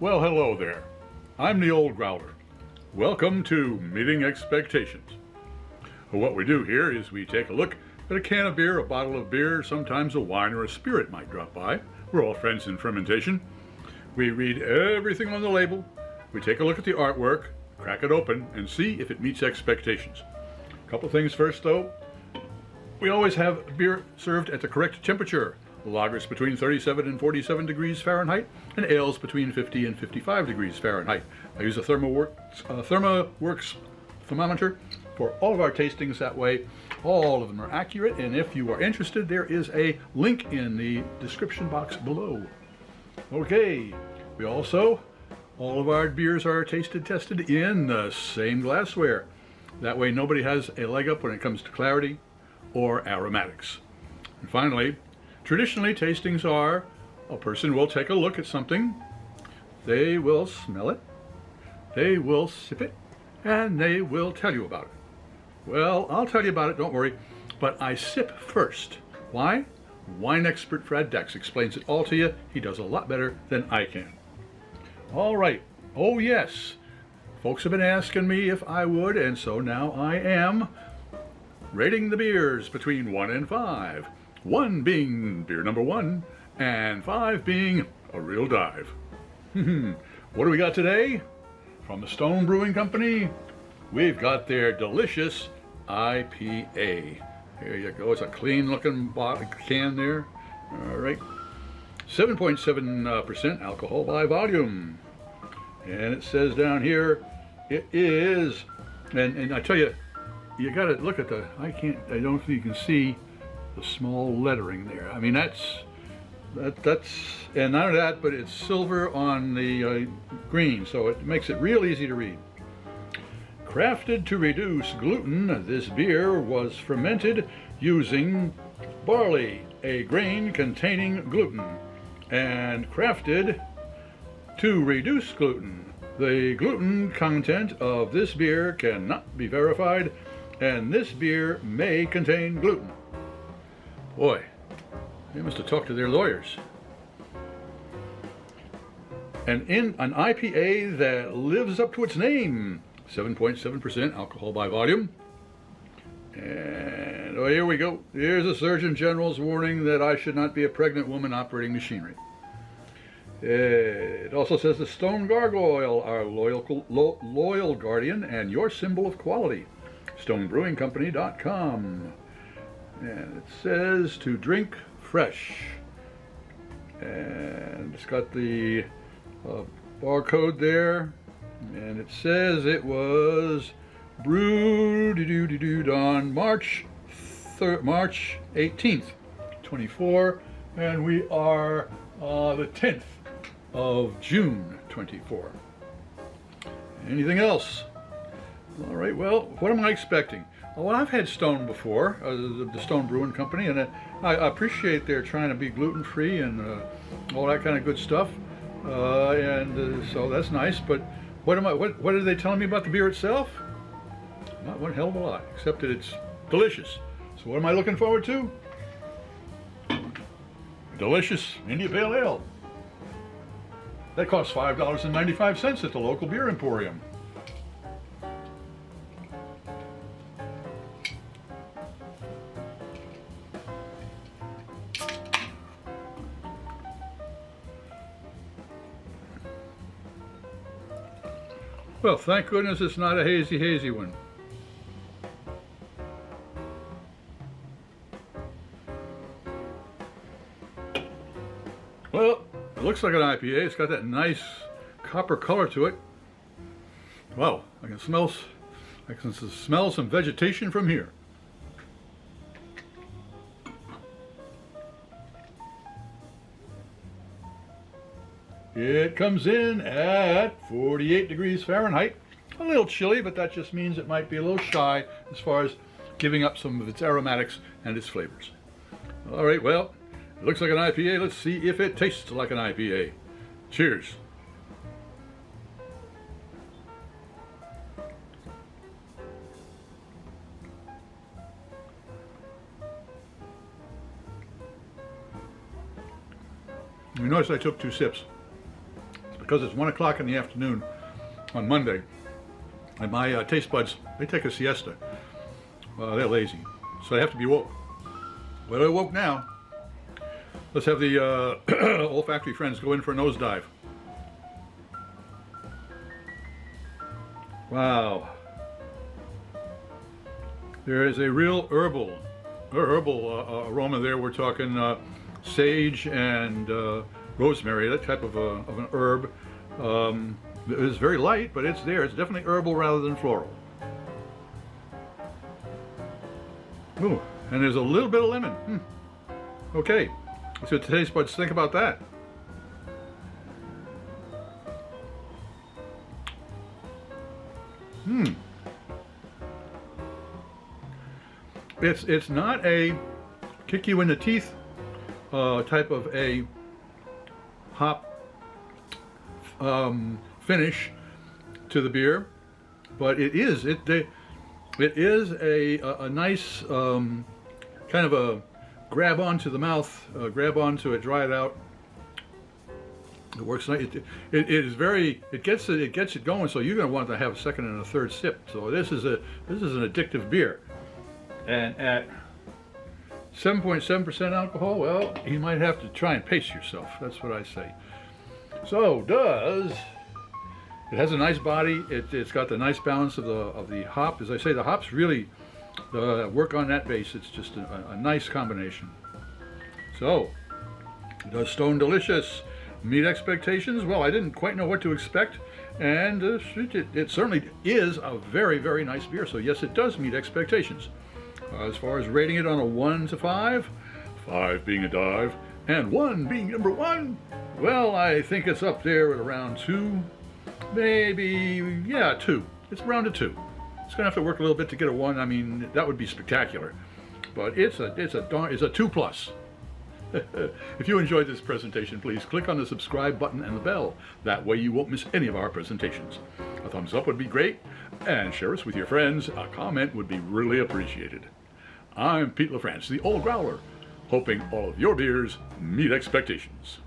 Well, hello there. I'm the old Growler. Welcome to Meeting Expectations. What we do here is we take a look at a can of beer, a bottle of beer, sometimes a wine or a spirit might drop by. We're all friends in fermentation. We read everything on the label. We take a look at the artwork, crack it open, and see if it meets expectations. A couple things first, though. We always have beer served at the correct temperature. Lagers between 37 and 47 degrees Fahrenheit, and ales between 50 and 55 degrees Fahrenheit. I use a ThermoWorks thermometer for all of our tastings. That way, all of them are accurate, and if you are interested, there is a link in the description box below. Okay, we also, all of our beers are tested in the same glassware. That way nobody has a leg up when it comes to clarity or aromatics. And finally, traditionally, tastings are a person will take a look at something, they will smell it, they will sip it, and they will tell you about it. Well, I'll tell you about it, don't worry, but I sip first. Why? Wine expert Fred Dex explains it all to you. He does a lot better than I can. All right. Oh, yes. Folks have been asking me if I would, and so now I am rating the beers between 1 and 5. 1 being beer number 1, and 5 being a real dive. What do we got today? From the Stone Brewing Company, we've got their Delicious IPA. Here you go. It's a clean looking can there. All right. 7.7% alcohol by volume. And it says down here, it is, and I tell you, you got to look at I don't think you can see the small lettering there. I mean, that's, and not only that, but it's silver on the green, so it makes it real easy to read. Crafted to reduce gluten, this beer was fermented using barley, a grain containing gluten, and crafted to reduce gluten. The gluten content of this beer cannot be verified, and this beer may contain gluten. Boy, they must have talked to their lawyers. And in an IPA that lives up to its name, 7.7% alcohol by volume. And here we go. Here's a Surgeon General's warning that I should not be a pregnant woman operating machinery. It also says the Stone Gargoyle, our loyal guardian and your symbol of quality. StoneBrewingCompany.com. And it says to drink fresh. And it's got the barcode there. And it says it was brewed on March 18th, 24, and we are the 10th of June, 24. Anything else? All right, well, what am I expecting? Well, I've had Stone before, the Stone Brewing Company, and I appreciate they're trying to be gluten-free and all that kind of good stuff, so that's nice, but what are they telling me about the beer itself? Not one hell of a lot, except that it's delicious. So what am I looking forward to? Delicious India Pale Ale. That costs $5.95 at the local beer emporium. Well, thank goodness it's not a hazy one. Well, it looks like an IPA. It's got that nice copper color to it. Wow, I can smell some vegetation from here. It comes in at 48 degrees Fahrenheit. A little chilly, but that just means it might be a little shy as far as giving up some of its aromatics and its flavors. All right, well, it looks like an IPA. Let's see if it tastes like an IPA. Cheers. You notice I took 2 sips. because it's 1 o'clock in the afternoon on Monday, and my taste buds, they take a siesta. They're lazy, so they have to be woke. Well, they're woke now. Let's have the olfactory friends go in for a nosedive. Wow. There is a real herbal aroma there. We're talking sage and rosemary, that type of an herb. It's very light, but it's there. It's definitely herbal rather than floral. Ooh, and there's a little bit of lemon. Okay, let's see what the taste buds think about that. It's not a kick you in the teeth type of a hop finish to the beer, but it is a nice kind of a grab onto the mouth, grab onto it, dry it out. It works nice. It gets it going. So you're going to want to have a second and a third sip. So this is an addictive beer, and at 7.7% alcohol, well, you might have to try and pace yourself. That's what I say. So it has a nice body. It's got the nice balance of the hop. As I say, the hops really work on that base. It's just a nice combination. So, does Stone Delicious meet expectations? Well, I didn't quite know what to expect, and it certainly is a very, very nice beer. So yes, it does meet expectations. As far as rating it on a 1 to 5, 5 being a dive, and 1 being number 1, well, I think it's up there at around 2, maybe, yeah, 2. It's around a 2. It's gonna have to work a little bit to get a 1. I mean, that would be spectacular, but it's a 2+. If you enjoyed this presentation, please click on the subscribe button and the bell. That way you won't miss any of our presentations. A thumbs up would be great, and share us with your friends. A comment would be really appreciated. I'm Pete LaFrance, the Old Growler, hoping all of your beers meet expectations.